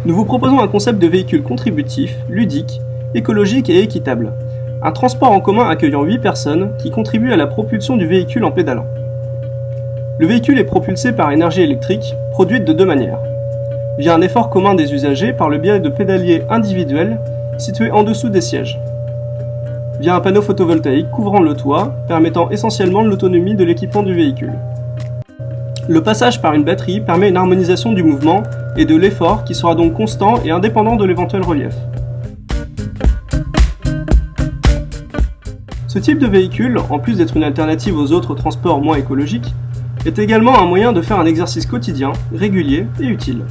Nous vous proposons un concept de véhicule contributif, ludique, écologique et équitable. Un transport en commun accueillant 8 personnes qui contribuent à la propulsion du véhicule en pédalant. Le véhicule est propulsé par énergie électrique, produite de deux manières. Via un effort commun des usagers par le biais de pédaliers individuels situés en dessous des sièges. Via un panneau photovoltaïque couvrant le toit, permettant essentiellement l'autonomie de l'équipement du véhicule. Le passage par une batterie permet une harmonisation du mouvement et de l'effort qui sera donc constant et indépendant de l'éventuel relief. Ce type de véhicule, en plus d'être une alternative aux autres transports moins écologiques, est également un moyen de faire un exercice quotidien, régulier et utile.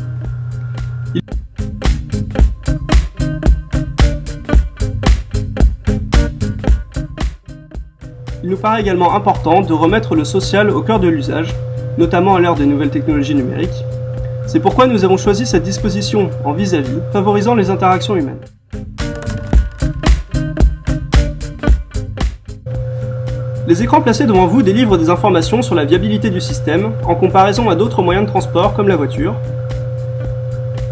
Il nous paraît également important de remettre le social au cœur de l'usage, notamment à l'ère des nouvelles technologies numériques. C'est pourquoi nous avons choisi cette disposition en vis-à-vis, favorisant les interactions humaines. Les écrans placés devant vous délivrent des informations sur la viabilité du système, en comparaison à d'autres moyens de transport comme la voiture.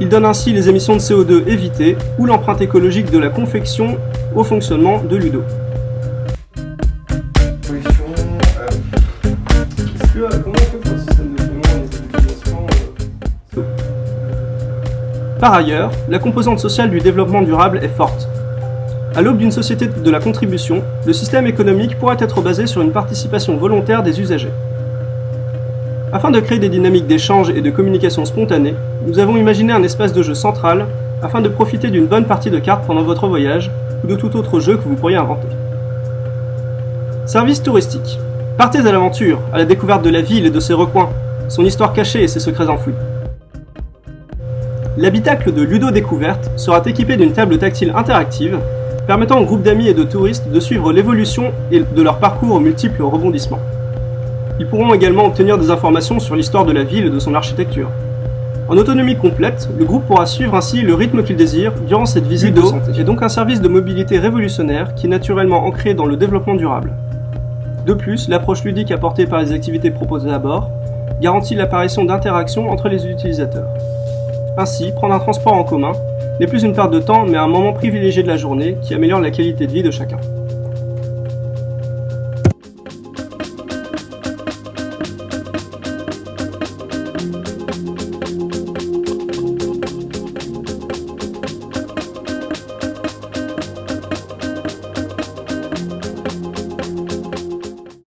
Ils donnent ainsi les émissions de CO2 évitées ou l'empreinte écologique de la confection au fonctionnement de Ludo. Par ailleurs, la composante sociale du développement durable est forte. À l'aube d'une société de la contribution, le système économique pourrait être basé sur une participation volontaire des usagers. Afin de créer des dynamiques d'échange et de communication spontanée, nous avons imaginé un espace de jeu central afin de profiter d'une bonne partie de cartes pendant votre voyage ou de tout autre jeu que vous pourriez inventer. Service touristique. Partez à l'aventure, à la découverte de la ville et de ses recoins, son histoire cachée et ses secrets enfouis. L'habitacle de Ludo Découverte sera équipé d'une table tactile interactive permettant au groupe d'amis et de touristes de suivre l'évolution de leur parcours aux multiples rebondissements. Ils pourront également obtenir des informations sur l'histoire de la ville et de son architecture. En autonomie complète, le groupe pourra suivre ainsi le rythme qu'il désire durant cette visite Ludo de santé. Est donc un service de mobilité révolutionnaire qui est naturellement ancré dans le développement durable. De plus, l'approche ludique apportée par les activités proposées à bord garantit l'apparition d'interactions entre les utilisateurs. Ainsi, prendre un transport en commun n'est plus une perte de temps mais un moment privilégié de la journée qui améliore la qualité de vie de chacun.